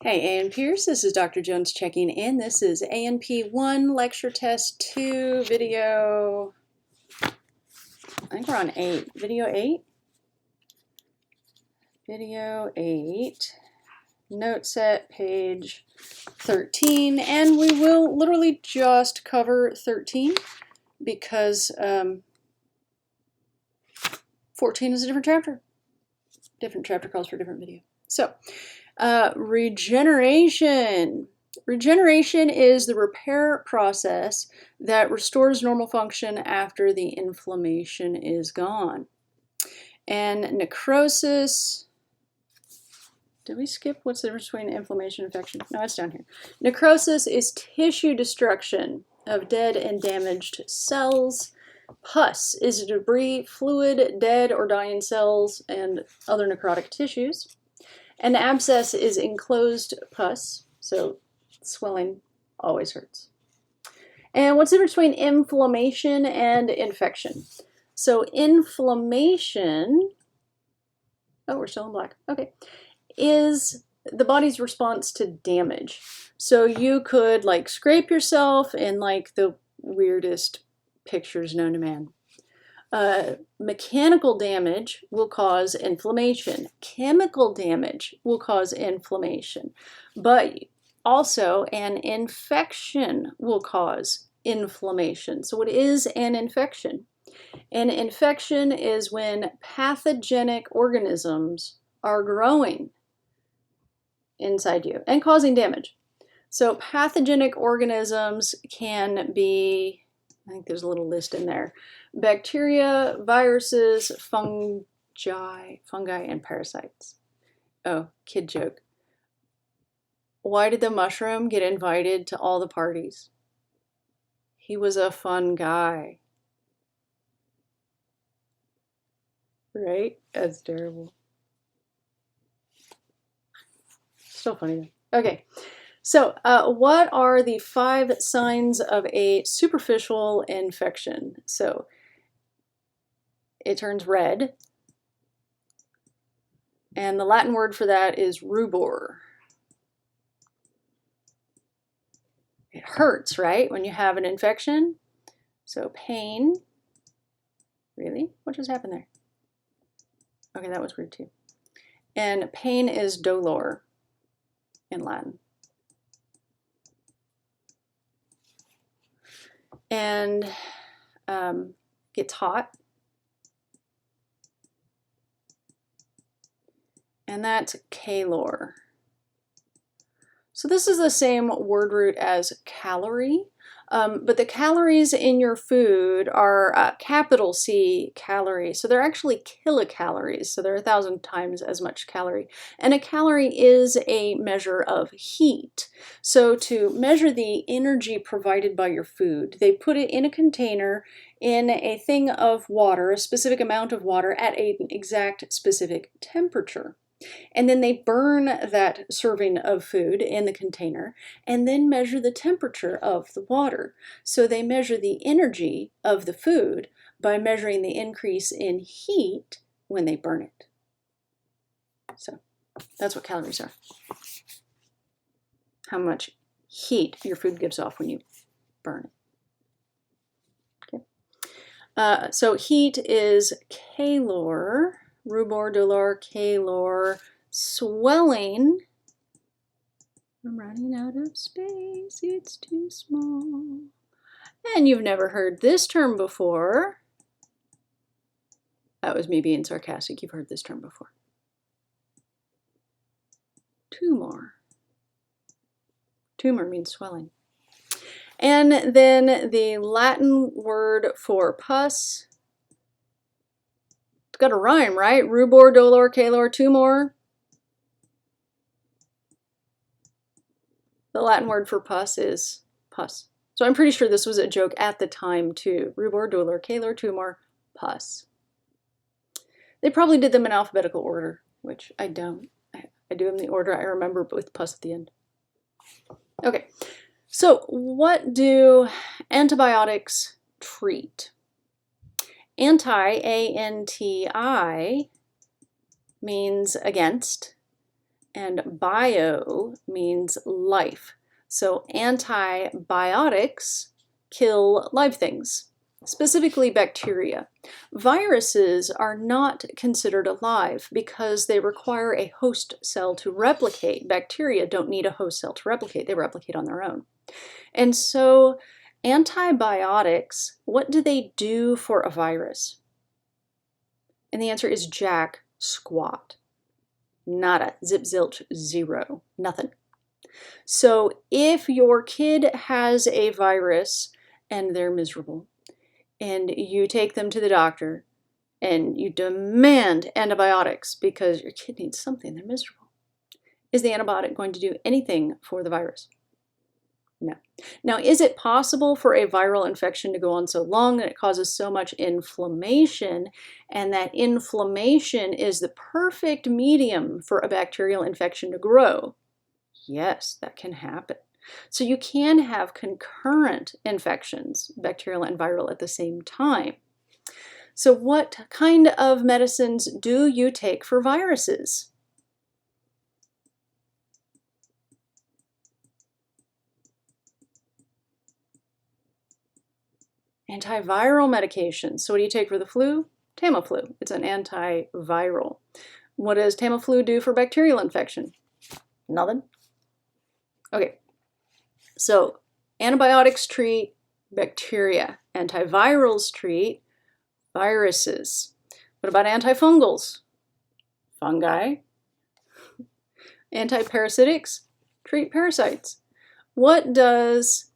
Hey, A&Pers, this is Dr. Jones checking in. This is A&P 1, Lecture Test 2, video, I think we're on 8. Video 8? Video 8, Noteset, page 13, and we will literally just cover 13 because 14 is a different chapter. Different chapter calls for a different video. So, regeneration. Regeneration is the repair process that restores normal function after the inflammation is gone. And necrosis, did we skip? What's the difference between inflammation and infection? No, it's down here. Necrosis is tissue destruction of dead and damaged cells. Pus is debris, fluid, dead or dying cells, and other necrotic tissues. An abscess is enclosed pus, so swelling always hurts. And what's the difference between inflammation and infection? So inflammation, oh, we're still in black, okay, is the body's response to damage. So you could like scrape yourself in like the weirdest pictures known to man. Mechanical damage will cause inflammation. Chemical damage will cause inflammation. But also an infection will cause inflammation. So what is an infection? An infection is when pathogenic organisms are growing inside you and causing damage. So pathogenic organisms can be, I think there's a little list in there, bacteria, viruses, fungi, and parasites. Oh, kid joke. Why did the mushroom get invited to all the parties? He was a fun guy. Right? That's terrible. Still funny though. Okay. So what are the 5 signs of a superficial infection? So it turns red, and the Latin word for that is rubor. It hurts, right, when you have an infection? So pain. Really? What just happened there? Okay, that was weird too. And pain is dolor in Latin. And gets hot. And that's calor. So this is the same word root as calorie, but the calories in your food are capital C calorie. So they're actually kilocalories. So they're 1,000 times as much calorie. And a calorie is a measure of heat. So to measure the energy provided by your food, they put it in a container in a thing of water, a specific amount of water at an exact specific temperature. And then they burn that serving of food in the container and then measure the temperature of the water. So they measure the energy of the food by measuring the increase in heat when they burn it. So that's what calories are. How much heat your food gives off when you burn it. Okay. So heat is calor. Rubor, dolor, calor, swelling. I'm running out of space, it's too small. And you've never heard this term before. That was me being sarcastic. You've heard this term before. Tumor. Tumor means swelling. And then the Latin word for pus. It's got a rhyme, right? Rubor, dolor, calor, tumor. The Latin word for pus is pus. So I'm pretty sure this was a joke at the time too. Rubor, dolor, calor, tumor, pus. They probably did them in alphabetical order, which I don't. I do them in the order I remember, but with pus at the end. Okay, so what do antibiotics treat? Anti, A-N-T-I, means against, and bio means life. So antibiotics kill live things, specifically bacteria. Viruses are not considered alive because they require a host cell to replicate. Bacteria don't need a host cell to replicate. They replicate on their own. And so antibiotics, what do they do for a virus? And the answer is jack squat. Nada, zip zilch, zero, nothing. So if your kid has a virus and they're miserable, and you take them to the doctor and you demand antibiotics because your kid needs something, they're miserable, is the antibiotic going to do anything for the virus? No. Now, is it possible for a viral infection to go on so long that it causes so much inflammation, and that inflammation is the perfect medium for a bacterial infection to grow? Yes, that can happen. So you can have concurrent infections, bacterial and viral, at the same time. So what kind of medicines do you take for viruses? Antiviral medications. So what do you take for the flu? Tamiflu. It's an antiviral. What does Tamiflu do for bacterial infection? Nothing. Okay, so antibiotics treat bacteria. Antivirals treat viruses. What about antifungals? Fungi. Antiparasitics treat parasites. What does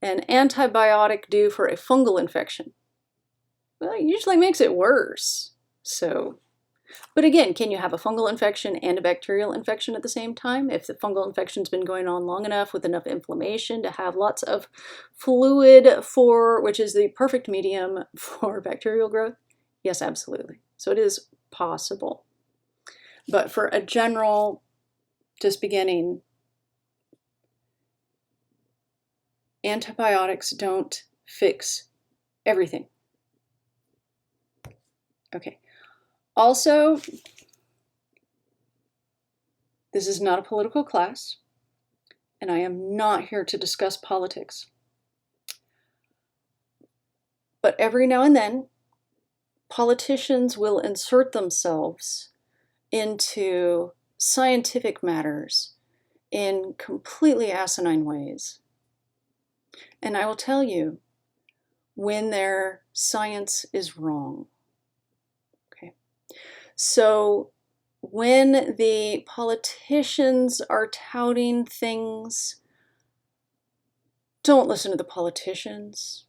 an antibiotic do for a fungal infection? Well, it usually makes it worse. But again, can you have a fungal infection and a bacterial infection at the same time? If the fungal infection's been going on long enough with enough inflammation to have lots of fluid which is the perfect medium for bacterial growth? Yes, absolutely. So it is possible. But for a general, just beginning, antibiotics don't fix everything. Okay. Also, this is not a political class, and I am not here to discuss politics. But every now and then, politicians will insert themselves into scientific matters in completely asinine ways. And I will tell you when their science is wrong. Okay. So when the politicians are touting things, don't listen to the politicians.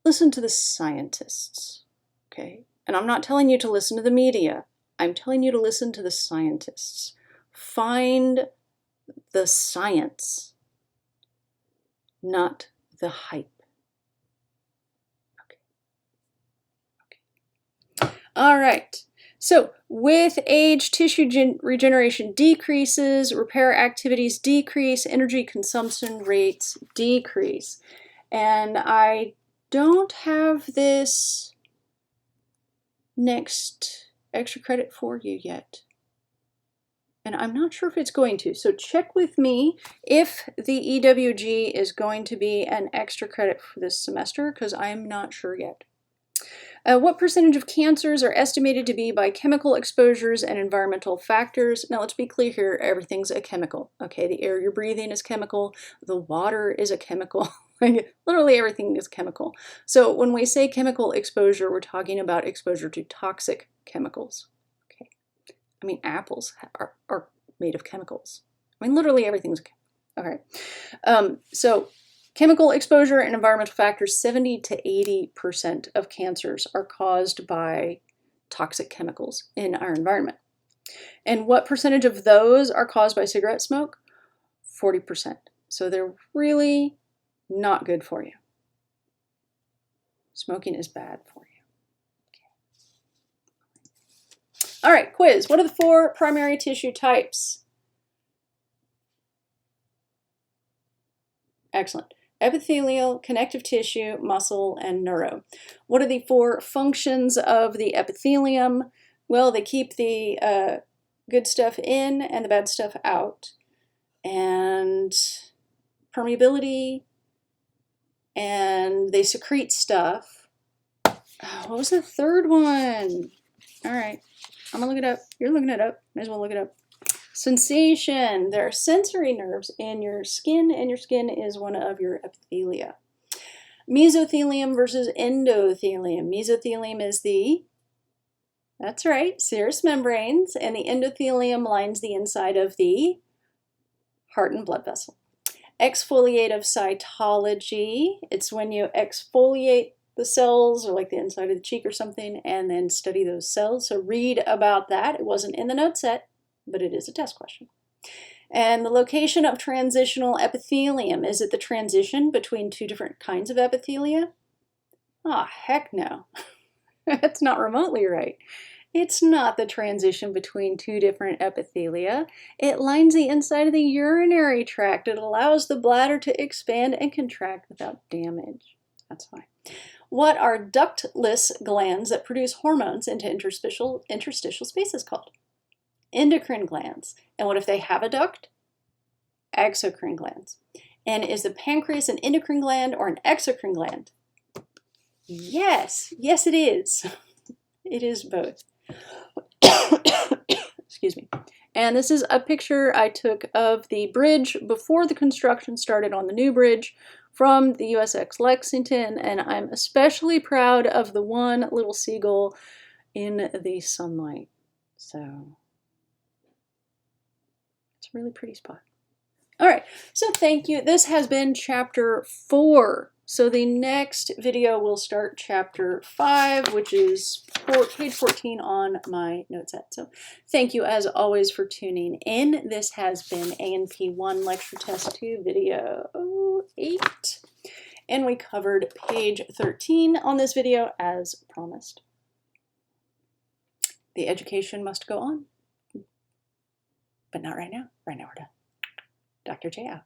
Listen to the scientists. Okay. And I'm not telling you to listen to the media. I'm telling you to listen to the scientists. Find the science, not the hype. Okay. All right. So with age, tissue regeneration decreases, repair activities decrease, energy consumption rates decrease. And I don't have this next extra credit for you yet. And I'm not sure if it's going to. So check with me if the EWG is going to be an extra credit for this semester, because I'm not sure yet. What percentage of cancers are estimated to be by chemical exposures and environmental factors? Now let's be clear here, everything's a chemical. Okay, the air you're breathing is chemical, the water is a chemical. Literally everything is chemical. So when we say chemical exposure, we're talking about exposure to toxic chemicals. Okay, I mean apples are made of chemicals. I mean literally everything's okay. So chemical exposure and environmental factors, 70 to 80% of cancers are caused by toxic chemicals in our environment. And what percentage of those are caused by cigarette smoke? 40%. So they're really not good for you. Smoking is bad for you. Okay. All right, quiz. What are the 4 primary tissue types? Excellent. Epithelial, connective tissue, muscle, and neuro. What are the 4 functions of the epithelium? Well, they keep the good stuff in and the bad stuff out. And permeability, and they secrete stuff. Oh, what was the third one? All right, I'm gonna look it up. You're looking it up. Might as well look it up. Sensation. There are sensory nerves in your skin, and your skin is one of your epithelia. Mesothelium versus endothelium. Mesothelium is that's right, serous membranes, and the endothelium lines the inside of the heart and blood vessel. Exfoliative cytology. It's when you exfoliate the cells, or like the inside of the cheek or something, and then study those cells. So read about that. It wasn't in the note set, but it is a test question. And the location of transitional epithelium. Is it the transition between two different kinds of epithelia? Ah, heck no. That's not remotely right. It's not the transition between two different epithelia. It lines the inside of the urinary tract. It allows the bladder to expand and contract without damage. That's why. What are ductless glands that produce hormones into interstitial spaces called? Endocrine glands. And what if they have a duct? Exocrine glands. And is the pancreas an endocrine gland or an exocrine gland? Yes, yes it is. It is both. Excuse me. And this is a picture I took of the bridge before the construction started on the new bridge from the USX Lexington, and I'm especially proud of the one little seagull in the sunlight. So it's a really pretty spot. All right, so thank you. This has been chapter 4. So the next video will start chapter 5, which is page 14 on my note set. So thank you as always for tuning in. This has been A&P1 Lecture Test 2 video 8. And we covered page 13 on this video as promised. The education must go on. But not right now. Right now we're done. Dr. J out.